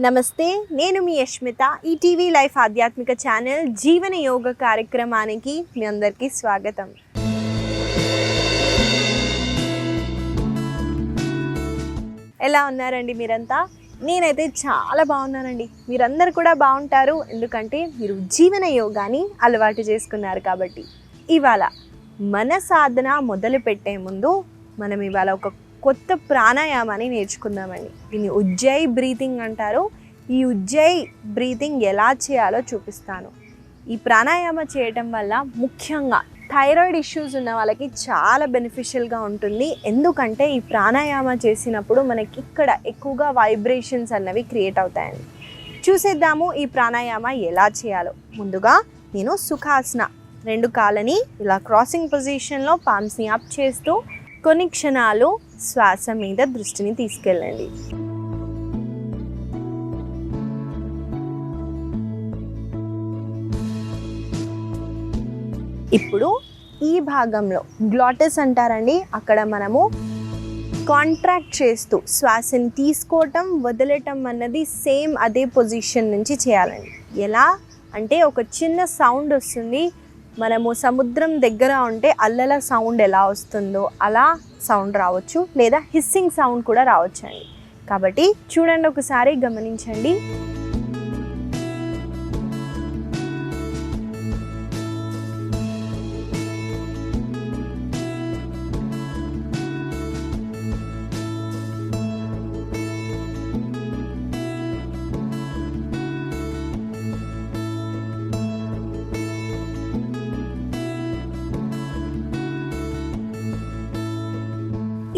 నమస్తే, నేను మీ యష్మిత. ETV life ఆధ్యాత్మిక ఛానల్ జీవన యోగ కార్యక్రమానికి మీ అందరికీ స్వాగతం. ఎలా ఉన్నారండి మీరంతా? నేనైతే చాలా బాగున్నానండి. మీరందరూ కూడా బాగుంటారు, ఎందుకంటే మీరు జీవన యోగాని అలవాటు చేసుకున్నారు కాబట్టి. ఇవాళ మన సాధన మొదలు పెట్టే ముందు మనం ఇవాళ ఒక కొత్త ప్రాణాయామాన్ని నేర్చుకుందామండి. దీన్ని ఉజ్జయి బ్రీతింగ్ అంటారు. ఈ ఉజ్జయి బ్రీతింగ్ ఎలా చేయాలో చూపిస్తాను. ఈ ప్రాణాయామ చేయటం వల్ల ముఖ్యంగా థైరాయిడ్ ఇష్యూస్ ఉన్న వాళ్ళకి చాలా బెనిఫిషియల్గా ఉంటుంది. ఎందుకంటే ఈ ప్రాణాయామ చేసినప్పుడు మనకి ఇక్కడ ఎక్కువగా వైబ్రేషన్స్ అన్నవి క్రియేట్ అవుతాయండి. చూసేద్దాము ఈ ప్రాణాయామ ఎలా చేయాలో. ముందుగా నేను సుఖాసన, 2 కాళ్ళని ఇలా క్రాసింగ్ పొజిషన్లో పామ్స్ని అప్ చేస్తూ కొన్ని క్షణాలు శ్వాస మీద దృష్టిని తీసుకెళ్ళండి. ఇప్పుడు ఈ భాగంలో గ్లాటస్ అంటారండి, అక్కడ మనము కాంట్రాక్ట్ చేస్తూ శ్వాసని తీసుకోవటం వదలటం అన్నది సేమ్ అదే పొజిషన్ నుంచి చేయాలండి. ఎలా అంటే ఒక చిన్న సౌండ్ వస్తుంది. మనము సముద్రం దగ్గర ఉంటే అల్లల సౌండ్ ఎలా వస్తుందో అలా సౌండ్ రావచ్చు, లేదా హిస్సింగ్ సౌండ్ కూడా రావచ్చండి. కాబట్టి చూడండి, ఒకసారి గమనించండి.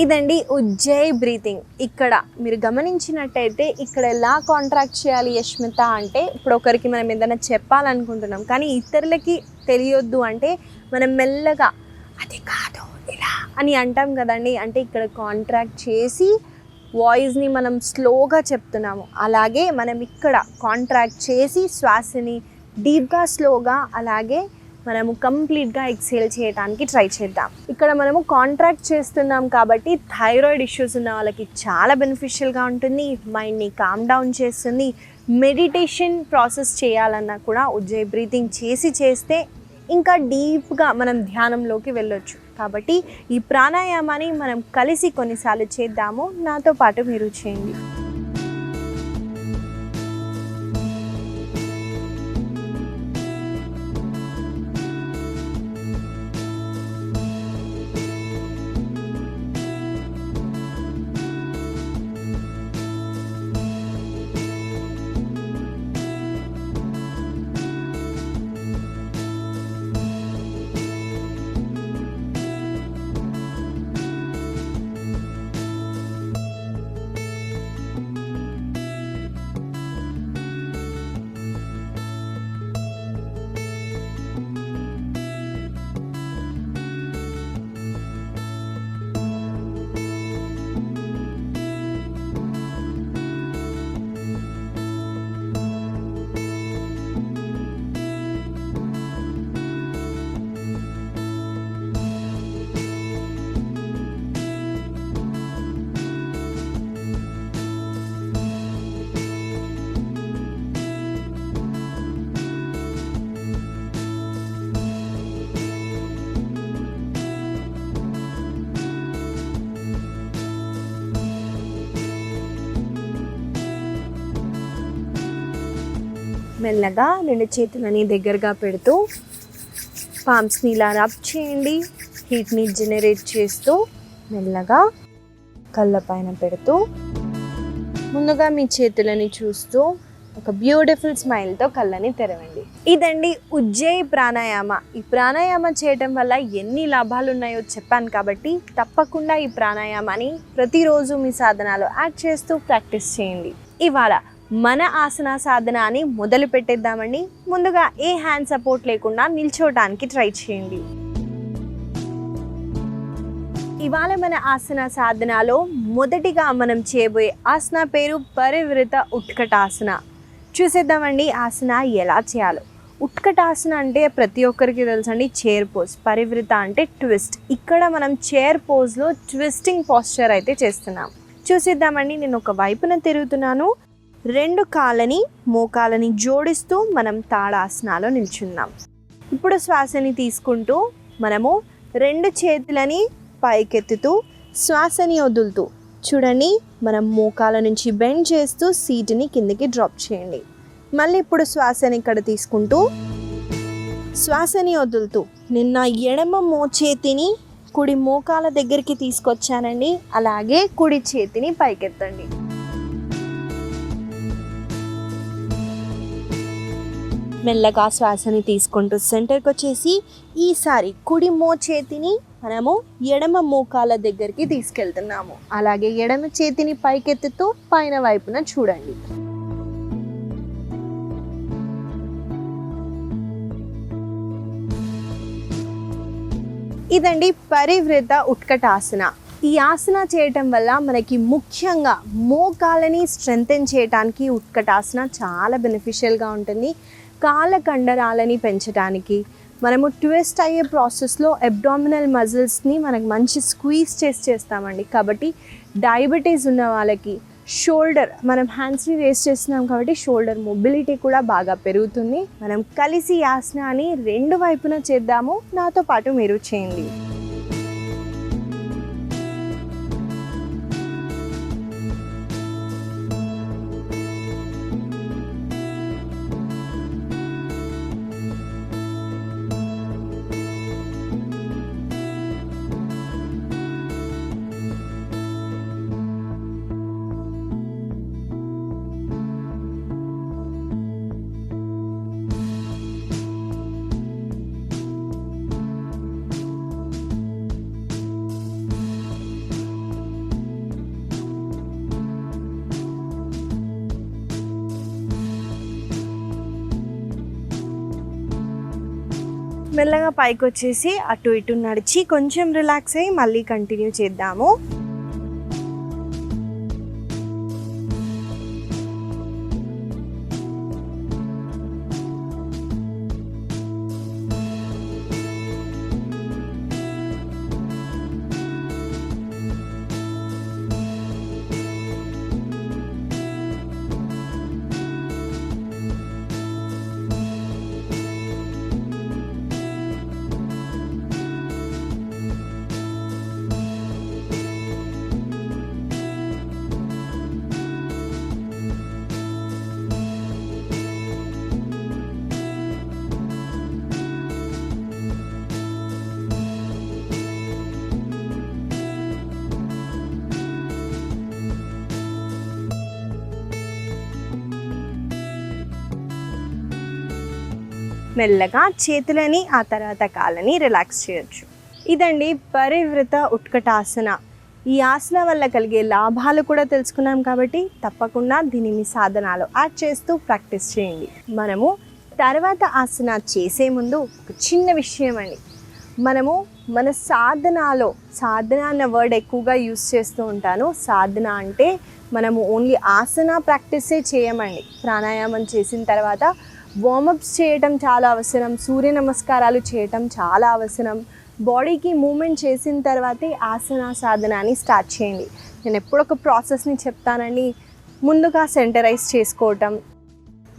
ఇదండి ఉజ్జయి బ్రీతింగ్. ఇక్కడ మీరు గమనించినట్టయితే ఇక్కడ ఎలా కాంట్రాక్ట్ చేయాలి యష్మిత అంటే, ఇప్పుడు ఒకరికి మనం ఏదైనా చెప్పాలనుకుంటున్నాం కానీ ఇతరులకి తెలియొద్దు అంటే మనం మెల్లగా అది కాదు ఇలా అని అంటాం కదండి. అంటే ఇక్కడ కాంట్రాక్ట్ చేసి వాయిస్ని మనం స్లోగా చెప్తున్నాము. అలాగే మనం ఇక్కడ కాంట్రాక్ట్ చేసి శ్వాసని డీప్గా స్లోగా అలాగే మనము కంప్లీట్గా ఎక్సేల్ చేయడానికి ట్రై చేద్దాం. ఇక్కడ మనము కాంట్రాక్ట్ చేస్తున్నాం కాబట్టి థైరాయిడ్ ఇష్యూస్ ఉన్న వాళ్ళకి చాలా బెనిఫిషియల్గా ఉంటుంది. మైండ్ని కామ్ డౌన్ చేస్తుంది. మెడిటేషన్ ప్రాసెస్ చేయాలన్నా కూడా ఉజ్జయి బ్రీతింగ్ చేస్తే ఇంకా డీప్గా మనం ధ్యానంలోకి వెళ్ళొచ్చు. కాబట్టి ఈ ప్రాణాయామాన్ని మనం కలిసి కొన్నిసార్లు చేద్దాము. నాతో పాటు మీరు చేయండి. మెల్లగా 2 చేతులని దగ్గరగా పెడుతూ పామ్స్ని ఇలా రబ్ చేయండి. హీట్ని జనరేట్ చేస్తూ మెల్లగా కళ్ళ పైన పెడుతూ ముందుగా మీ చేతులని చూస్తూ ఒక బ్యూటిఫుల్ స్మైల్తో కళ్ళని తెరవండి. ఇదండి ఉజ్జయి ప్రాణాయామ. ఈ ప్రాణాయామ చేయటం వల్ల ఎన్ని లాభాలు ఉన్నాయో చెప్పాను కాబట్టి తప్పకుండా ఈ ప్రాణాయామాన్ని ప్రతిరోజు మీ సాధనాలో యాడ్ చేస్తూ ప్రాక్టీస్ చేయండి. ఇవాళ మన ఆసన సాధన అని మొదలు పెట్టేద్దామండి. ముందుగా ఏ హ్యాండ్ సపోర్ట్ లేకుండా నిల్చోవడానికి ట్రై చేయండి. ఇవాళ మన ఆసన సాధనలో మొదటిగా మనం చేయబోయే ఆసన పేరు పరివృత ఉత్కటాసన. చూసేద్దామండి ఆసన ఎలా చేయాలో. ఉత్కటాసన అంటే ప్రతి ఒక్కరికి తెలుసండి, చైర్ పోజ్. పరివృత అంటే ట్విస్ట్. ఇక్కడ మనం చైర్ పోజ్లో ట్విస్టింగ్ పోస్చర్ అయితే చేస్తున్నాం. చూసేద్దామండి. నేను ఒక వైపున తిరుగుతున్నాను, రెండు కాళ్ళని మోకాలని జోడిస్తూ మనం తాడాసనాలో నిల్చుందాం. ఇప్పుడు శ్వాసని తీసుకుంటూ మనము రెండు చేతులని పైకెత్తుతూ శ్వాసని వదులుతూ చూడండి, మనం మోకాల నుంచి బెండ్ చేస్తూ సీటుని కిందకి డ్రాప్ చేయండి. మళ్ళీ ఇప్పుడు శ్వాసని ఇక్కడ తీసుకుంటూ శ్వాసని వదులుతూ నిన్న ఎడమ మోచేతిని కుడి మోకాల దగ్గరికి తీసుకొచ్చానండి. అలాగే కుడి చేతిని పైకెత్తండి. మెల్లగా శ్వాసని తీసుకుంటూ సెంటర్కి వచ్చేసి ఈసారి కుడి మోచేతిని మనము ఎడమ మోకాల దగ్గరికి తీసుకెళ్తున్నాము. అలాగే ఎడమ చేతిని పైకెత్తుతూ పైన వైపున చూడండి. ఇదండి పరివృత ఉత్కటాసన. ఈ ఆసన చేయటం వల్ల మనకి ముఖ్యంగా మోకాలని స్ట్రెంథెన్ చేయడానికి ఉత్కటాసన చాలా బెనిఫిషియల్గా ఉంటుంది. కాళ్ళ కండరాలని పెంచడానికి, మనము ట్విస్ట్ అయ్యే ప్రాసెస్లో అబ్డామినల్ మజిల్స్ని మనకు మంచి స్క్వీజ్ చేస్తామండి. కాబట్టి డయాబెటీస్ ఉన్న వాళ్ళకి షోల్డర్, మనం హ్యాండ్స్ని రేస్ చేస్తున్నాం కాబట్టి షోల్డర్ మొబిలిటీ కూడా బాగా పెరుగుతుంది. మనం కలిసి ఈ ఆసనాన్ని రెండు వైపున చేద్దాము. నాతో పాటు మీరు చేయండి. మెల్లగా పైకి వచ్చేసి అటు ఇటు నడిచి కొంచెం రిలాక్స్ అయ్యి మళ్ళీ కంటిన్యూ చేద్దాము. మెల్లగా చేతులని ఆ తర్వాత కాళ్ళని రిలాక్స్ చేయొచ్చు. ఇదండి పరివృత ఉత్కటాసన. ఈ ఆసన వల్ల కలిగే లాభాలు కూడా తెలుసుకున్నాం కాబట్టి తప్పకుండా దీన్ని మీ సాధనాలు యాడ్ చేస్తూ ప్రాక్టీస్ చేయండి. మనము తర్వాత ఆసన చేసే ముందు ఒక చిన్న విషయం అండి, మనము మన సాధన అన్న వర్డ్ ఎక్కువగా యూస్ చేస్తూ ఉంటాను. సాధన అంటే మనము ఓన్లీ ఆసన ప్రాక్టీసే చేయమండి. ప్రాణాయామం చేసిన తర్వాత వార్మప్స్ చేయటం చాలా అవసరం, సూర్య నమస్కారాలు చేయటం చాలా అవసరం. బాడీకి మూమెంట్ చేసిన తర్వాతే ఆసన సాధనాన్ని స్టార్ట్ చేయండి. నేను ఎప్పుడు ఒక ప్రాసెస్ని చెప్తానండి. ముందుగా సెంటరైజ్ చేసుకోవటం,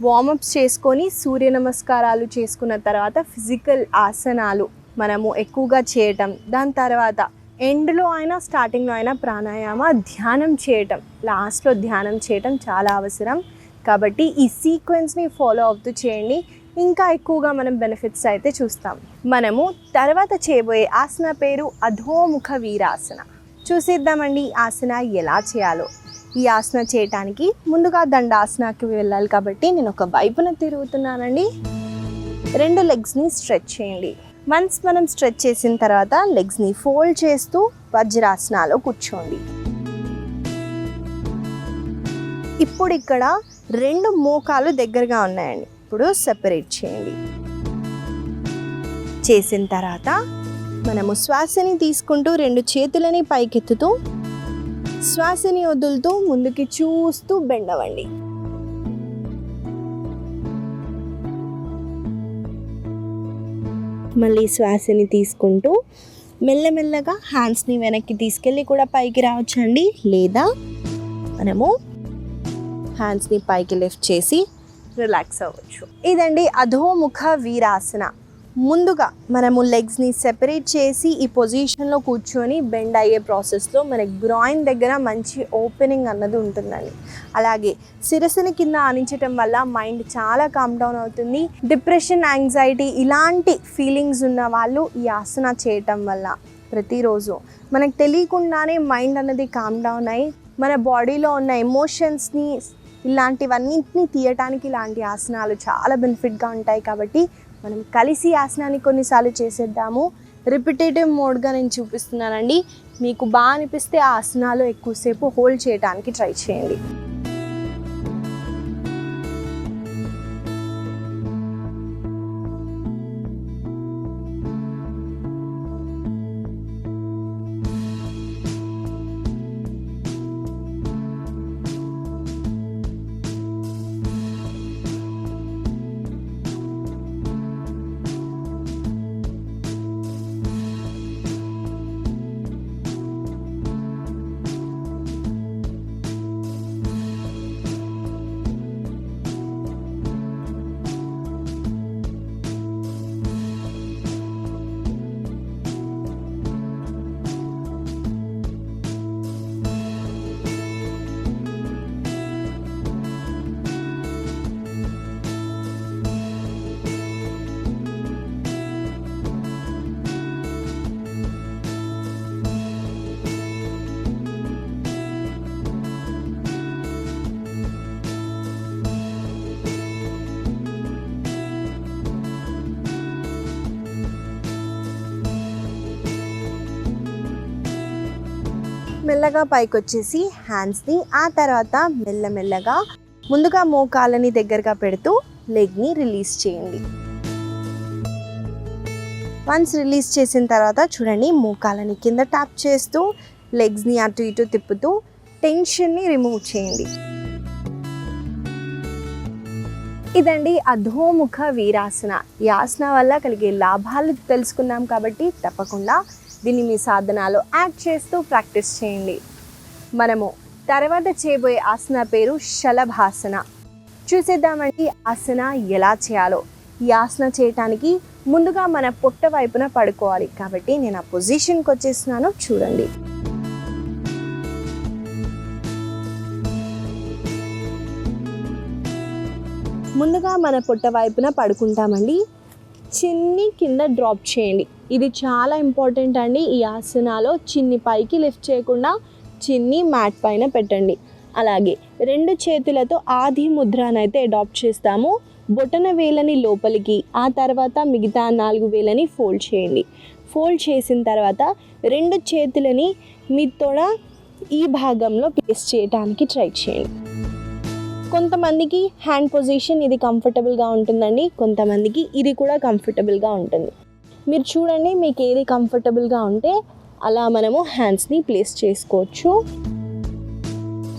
వార్మప్స్ చేసుకొని సూర్య నమస్కారాలు చేసుకున్న తర్వాత ఫిజికల్ ఆసనాలు మనము ఎక్కువగా చేయటం, దాని తర్వాత ఎండ్లో అయినా స్టార్టింగ్లో అయినా ప్రాణాయామ, ధ్యానం చేయటం, లాస్ట్లో ధ్యానం చేయటం చాలా అవసరం. కాబట్టి ఈ సీక్వెన్స్ని ఫాలో అవుతూ చేయండి. ఇంకా ఎక్కువగా మనం బెనిఫిట్స్ అయితే చూస్తాం. మనము తర్వాత చేయబోయే ఆసన పేరు అధోముఖ వీరాసన. చూసేద్దామండి ఈ ఆసన ఎలా చేయాలో. ఈ ఆసన చేయటానికి ముందుగా దండాసనకి వెళ్ళాలి కాబట్టి నేను ఒక వైపున తిరుగుతున్నానండి. రెండు లెగ్స్ని స్ట్రెచ్ చేయండి. వన్స్ మనం స్ట్రెచ్ చేసిన తర్వాత లెగ్స్ని ఫోల్డ్ చేస్తూ వజ్రాసనాలో కూర్చోండి. ఇప్పుడు ఇక్కడ రెండు మోకాలు దగ్గరగా ఉన్నాయండి. ఇప్పుడు సెపరేట్ చేయండి. చేసిన తర్వాత మనము శ్వాసని తీసుకుంటూ రెండు చేతులని పైకెత్తుతూ శ్వాసని వదులుతూ ముందుకి చూస్తూ బెండ్ అవ్వండి. మళ్ళీ శ్వాసని తీసుకుంటూ మెల్లమెల్లగా హ్యాండ్స్ని వెనక్కి తీసుకెళ్ళి కూడా పైకి రావచ్చండి. లేదా మనము హ్యాండ్స్ని పైకి లిఫ్ట్ చేసి రిలాక్స్ అవ్వచ్చు. ఇదండి అధోముఖ వీరాసన. ముందుగా మనము లెగ్స్ని సెపరేట్ చేసి ఈ పొజిషన్లో కూర్చొని బెండ్ అయ్యే ప్రాసెస్లో మన గ్రాయిన్ దగ్గర మంచి ఓపెనింగ్ అన్నది ఉంటుందండి. అలాగే శిరస్సుని కింద ఆనించటం వల్ల మైండ్ చాలా కామ్ డౌన్ అవుతుంది. డిప్రెషన్, యాంగ్జైటీ ఇలాంటి ఫీలింగ్స్ ఉన్న వాళ్ళు ఈ ఆసన చేయటం వల్ల ప్రతిరోజు మనకు తెలియకుండానే మైండ్ అన్నది కామ్ డౌన్ అయ్యి మన బాడీలో ఉన్న ఎమోషన్స్ని ఇలాంటివన్నింటినీ తీయటానికి ఇలాంటి ఆసనాలు చాలా బెనిఫిట్గా ఉంటాయి. కాబట్టి మనం కలిసి ఆసనాన్ని కొన్నిసార్లు చేసేద్దాము. రిపిటేటివ్ మోడ్గా నేను చూపిస్తున్నానండి. మీకు బాగా అనిపిస్తే ఆ ఆసనాలు ఎక్కువసేపు హోల్డ్ చేయడానికి ట్రై చేయండి. మెల్లగా పైకి వచ్చేసి హ్యాండ్స్ని ఆ తర్వాత మెల్లమెల్లగా ముందుగా మోకాళ్ళని దగ్గరగా పెడుతూ లెగ్ని రిలీజ్ చేయండి. వన్స్ రిలీజ్ చేసిన తర్వాత చూడండి, మోకాళ్ళని కింద ట్యాప్ చేస్తూ లెగ్స్ని అటు ఇటు తిప్పుతూ టెన్షన్ని రిమూవ్ చేయండి. ఇదండి అధోముఖ వీరాసన. ఈ ఆసన వల్ల కలిగే లాభాలు తెలుసుకున్నాం కాబట్టి తప్పకుండా దీన్ని మీ సాధనాలో యాడ్ చేస్తూ ప్రాక్టీస్ చేయండి. మనము తర్వాత చేయబోయే ఆసన పేరు శలభాసన. చూసేద్దామండి ఆసన ఎలా చేయాలో. ఈ ఆసన చేయటానికి ముందుగా మన పొట్ట వైపున పడుకోవాలి. కాబట్టి నేను ఆ పొజిషన్కి వచ్చేస్తున్నాను, చూడండి. ముందుగా మన పొట్ట వైపున పడుకుంటామండి. చిన్ని కింద డ్రాప్ చేయండి. ఇది చాలా ఇంపార్టెంట్ అండి. ఈ ఆసనాలో చిన్ని పైకి లిఫ్ట్ చేయకుండా చిన్ని మ్యాట్ పైన పెట్టండి. అలాగే 2 చేతులతో ఆది ముద్రనైతే అడాప్ట్ చేస్తాము. బొటన వేలని లోపలికి, ఆ తర్వాత మిగతా 4 వేలని ఫోల్డ్ చేయండి. ఫోల్డ్ చేసిన తర్వాత 2 చేతులని మీ తొడ ఈ భాగంలో ప్లేస్ చేయడానికి ట్రై చేయండి. కొంతమందికి హ్యాండ్ పొజిషన్ ఇది కంఫర్టబుల్గా ఉంటుందండి, కొంతమందికి ఇది కూడా కంఫర్టబుల్గా ఉంటుంది. మీరు చూడండి, మీకు ఏది కంఫర్టబుల్గా ఉంటే అలా మనము హ్యాండ్స్ని ప్లేస్ చేసుకోవచ్చు.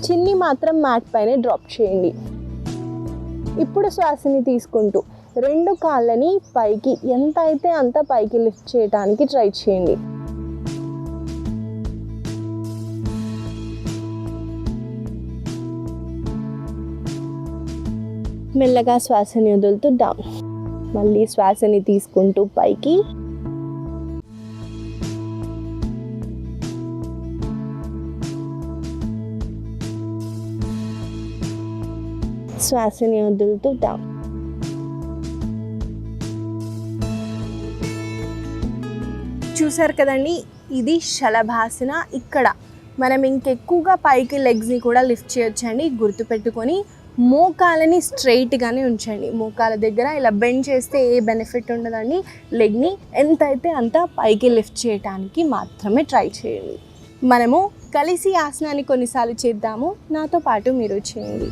చిన్ని మాత్రం మ్యాట్ పైన డ్రాప్ చేయండి. ఇప్పుడు శ్వాసని తీసుకుంటూ 2 కాళ్ళని పైకి ఎంత అయితే అంత పైకి లిఫ్ట్ చేయడానికి ట్రై చేయండి. మెల్లగా శ్వాసని వదులుతూ డౌన్, మళ్ళీ శ్వాసని తీసుకుంటూ పైకి, శ్వాసని వదులుతూ డౌన్. చూసారు కదండి, ఇది శలభాసన. ఇక్కడ మనం ఇంకెక్కువగా పైకి లెగ్స్ని కూడా లిఫ్ట్ చేయొచ్చండి. గుర్తుపెట్టుకొని మోకాలని స్ట్రైట్గానే ఉంచండి. మోకాల దగ్గర ఇలా బెండ్ చేస్తే ఏ బెనిఫిట్ ఉండదండి. లెగ్ని ఎంత అయితే అంత పైకి లిఫ్ట్ చేయడానికి మాత్రమే ట్రై చేయండి. మనము కలిసి ఆసనాన్ని కొన్నిసార్లు చేద్దాము, నాతో పాటు మీరు చేయండి.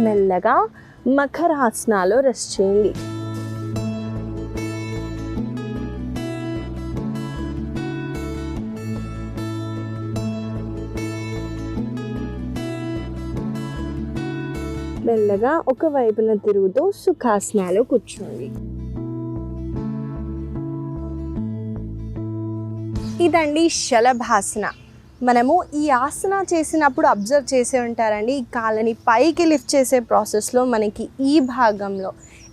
మెల్లగా మకరాసనాలో రెస్ట్ చేయండి. మెల్లగా ఒక వైపున తిరుగుతూ సుఖాసనాలో కూర్చోండి. ఇదండి శలభాసన. మనము ఈ ఆసన చేసినప్పుడు అబ్జర్వ్ చేసే ఉంటారండి, ఈ కాళ్ళని పైకి లిఫ్ట్ చేసే ప్రాసెస్లో మనకి ఈ భాగంలో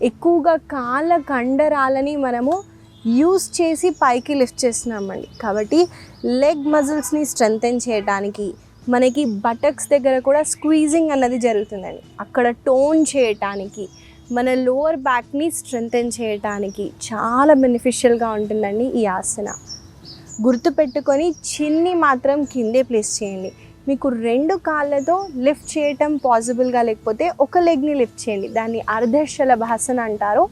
ఎక్కువగా కాళ్ళ కండరాలని మనము యూస్ చేసి పైకి లిఫ్ట్ చేస్తున్నామండి. కాబట్టి లెగ్ మజిల్స్ని స్ట్రెంగ్తెన్ చేయడానికి, మనకి బటక్స్ దగ్గర కూడా స్క్వీజింగ్ అన్నది జరుగుతుందండి, అక్కడ టోన్ చేయటానికి, మన లోవర్ బ్యాక్ని స్ట్రెంగ్తెన్ చేయటానికి చాలా బెనిఫిషియల్గా ఉంటుందండి ఈ ఆసన. గుర్తుపెట్టుకొని చిన్ని మాత్రం కిందే ప్లేస్ చేయండి. మీకు 2 కాళ్ళతో లిఫ్ట్ చేయటం పాసిబుల్గా లేకపోతే ఒక లెగ్ని లిఫ్ట్ చేయండి, దాన్ని అర్ధశలభాసన అంటారు.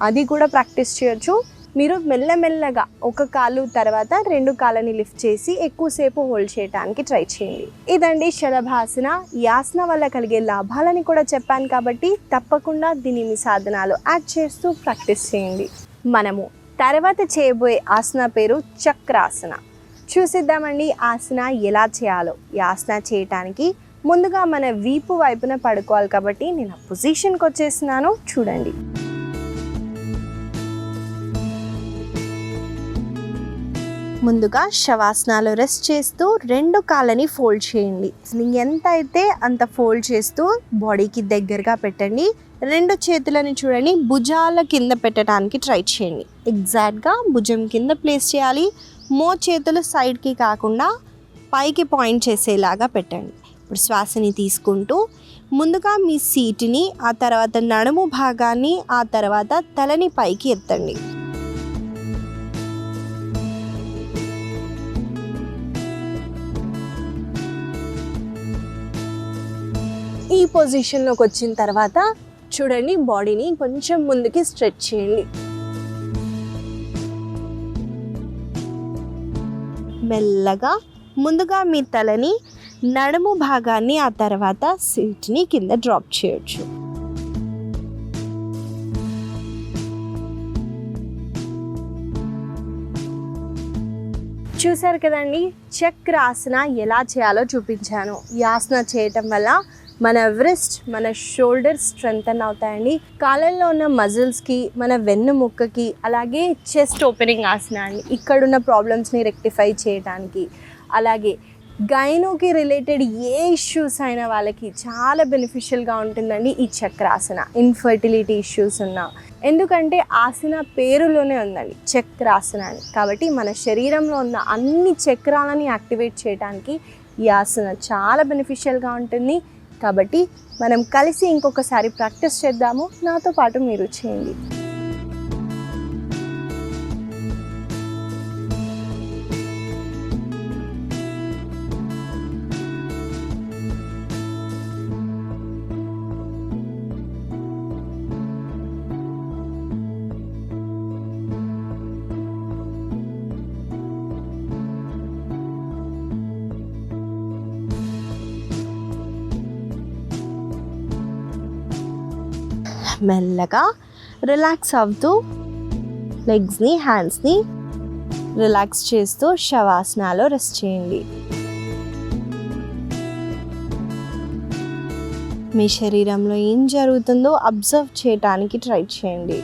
అది కూడా ప్రాక్టీస్ చేయొచ్చు. మీరు మెల్లమెల్లగా ఒక కాలు తర్వాత 2 కాళ్ళని లిఫ్ట్ చేసి ఎక్కువసేపు హోల్డ్ చేయడానికి ట్రై చేయండి. ఇదండి శలభాసన. ఈ ఆసన వల్ల కలిగే లాభాలని కూడా చెప్పాను కాబట్టి తప్పకుండా దీన్ని మీ సాధనాలు యాడ్ చేస్తూ ప్రాక్టీస్ చేయండి. మనము తర్వాత చేయబోయే ఆసన పేరు చక్రాసన. చూసిద్దామండి ఆసన ఎలా చేయాలో. ఈ ఆసన చేయటానికి ముందుగా మన వీపు వైపున పడుకోవాలి కాబట్టి నేను ఆ పొజిషన్కి వచ్చేసినాను, చూడండి. ముందుగా శవాసనాలు రెస్ట్ చేస్తూ 2 కాళ్ళని ఫోల్డ్ చేయండి. ఎంత అయితే అంత ఫోల్డ్ చేస్తూ బాడీకి దగ్గరగా పెట్టండి. 2 చేతులని చూడండి భుజాల కింద పెట్టడానికి ట్రై చేయండి. ఎగ్జాక్ట్గా భుజం కింద ప్లేస్ చేయాలి. చేతులు సైడ్కి కాకుండా పైకి పాయింట్ చేసేలాగా పెట్టండి. ఇప్పుడు శ్వాసని తీసుకుంటూ ముందుగా మీ సీటుని, ఆ తర్వాత నడుము భాగాన్ని, ఆ తర్వాత తలని పైకి ఎత్తండి. ఈ పొజిషన్లోకి వచ్చిన తర్వాత చూడండి బాడీని కొంచెం ముందుకి స్ట్రెచ్ చేయండి. మెల్లగా ముందుగా మీ తలని, నడుము భాగాన్ని, ఆ తర్వాత సీట్ని కింద డ్రాప్ చేయొచ్చు. చూసారు కదండి, చక్రాసన ఎలా చేయాలో చూపించాను. ఈ ఆసన చేయటం వల్ల మన వ్రిస్ట్, మన షోల్డర్స్ స్ట్రెంగ్తన్ అవుతాయండి. కాళ్ళల్లో ఉన్న మజిల్స్కి, మన వెన్నుముక్కకి, అలాగే చెస్ట్ ఓపెనింగ్ ఆసన అండి, ఇక్కడున్న ప్రాబ్లమ్స్ని రెక్టిఫై చేయడానికి, అలాగే గైనోకి రిలేటెడ్ ఏ ఇష్యూస్ అయినా వాళ్ళకి చాలా బెనిఫిషియల్గా ఉంటుందండి ఈ చక్రాసన. ఇన్ఫర్టిలిటీ ఇష్యూస్ ఉన్నా, ఎందుకంటే ఆసన పేరులోనే ఉందండి చక్రాసన అని. కాబట్టి మన శరీరంలో ఉన్న అన్ని చక్రాలని యాక్టివేట్ చేయడానికి ఈ ఆసన చాలా బెనిఫిషియల్గా ఉంటుంది. కాబట్టి మనం కలిసి ఇంకొకసారి ప్రాక్టీస్ చేద్దాము. నాతో పాటు మీరు చేయండి. మెల్లగా రిలాక్స్ అవుతూ లెగ్స్ని, హ్యాండ్స్ని రిలాక్స్ చేస్తూ శవాసనాలో రెస్ట్ చేయండి. మీ శరీరంలో ఏం జరుగుతుందో అబ్జర్వ్ చేయడానికి ట్రై చేయండి.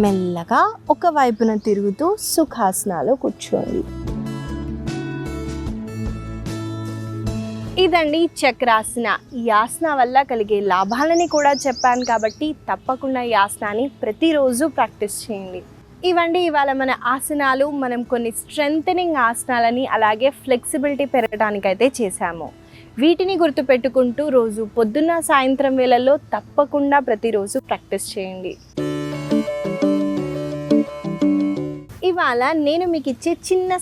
మెల్లగా ఒక వైపున తిరుగుతూ సుఖాసనాలో కూర్చోండి. ఇదండి చక్రాసన. ఈ ఆసన వల్ల కలిగే లాభాలని కూడా చెప్పాను కాబట్టి తప్పకుండా ఈ ఆసనాన్ని ప్రతిరోజు ప్రాక్టీస్ చేయండి. ఇవండి ఇవాళ మన ఆసనాలు. మనం కొన్ని స్ట్రెంథనింగ్ ఆసనాలని, అలాగే ఫ్లెక్సిబిలిటీ పెరగడానికైతే చేశాము. వీటిని గుర్తుపెట్టుకుంటూ రోజు పొద్దున్న, సాయంత్రం వేళల్లో తప్పకుండా ప్రతిరోజు ప్రాక్టీస్ చేయండి. ఇవాళ నేను మీకు ఇచ్చే చిన్న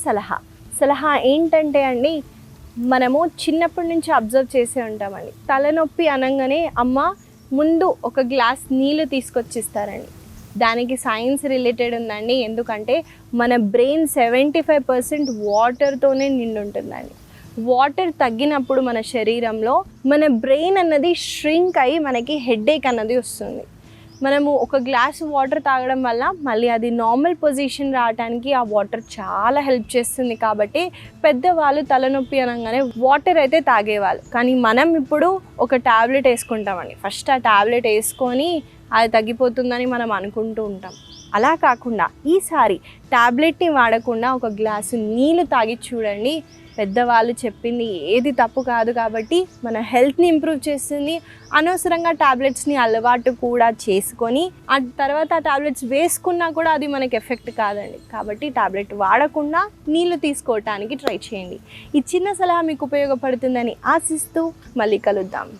సలహా ఏంటంటే అండి, మనము చిన్నప్పటి నుంచి అబ్జర్వ్ చేసే ఉంటామండి, తలనొప్పి అనగానే అమ్మ ముందు ఒక గ్లాస్ నీళ్ళు తీసుకొచ్చిస్తారండి. దానికి సైన్స్ రిలేటెడ్ ఉందండి. ఎందుకంటే మన బ్రెయిన్ 75% వాటర్తోనే నిండి ఉంటుందండి. వాటర్ తగ్గినప్పుడు మన శరీరంలో మన బ్రెయిన్ అన్నది ష్రింక్ అయ్యి మనకి హెడేక్ అన్నది వస్తుంది. మనము ఒక గ్లాస్ వాటర్ తాగడం వల్ల మళ్ళీ అది నార్మల్ పొజిషన్ రావడానికి ఆ వాటర్ చాలా హెల్ప్ చేస్తుంది. కాబట్టి పెద్దవాళ్ళు తలనొప్పి అనగానే వాటర్ అయితే తాగేవాళ్ళు. కానీ మనం ఇప్పుడు ఒక ట్యాబ్లెట్ వేసుకుంటామండి. ఫస్ట్ ఆ ట్యాబ్లెట్ వేసుకొని అది తగ్గిపోతుందని మనం అనుకుంటూ ఉంటాం. అలా కాకుండా ఈసారి ట్యాబ్లెట్ని వాడకుండా ఒక గ్లాసు నీళ్ళు తాగి చూడండి. పెద్దవాళ్ళు చెప్పింది ఏది తప్పు కాదు కాబట్టి మన హెల్త్ని ఇంప్రూవ్ చేస్తుంది. అనవసరంగా ట్యాబ్లెట్స్ని అలవాటు కూడా చేసుకొని ఆ తర్వాత ఆ ట్యాబ్లెట్స్ వేసుకున్నా కూడా అది మనకి ఎఫెక్ట్ కాదండి. కాబట్టి ట్యాబ్లెట్ వాడకుండా నీళ్ళు తీసుకోవటానికి ట్రై చేయండి. ఈ చిన్న సలహా మీకు ఉపయోగపడుతుందని ఆశిస్తూ మళ్ళీ కలుద్దాం.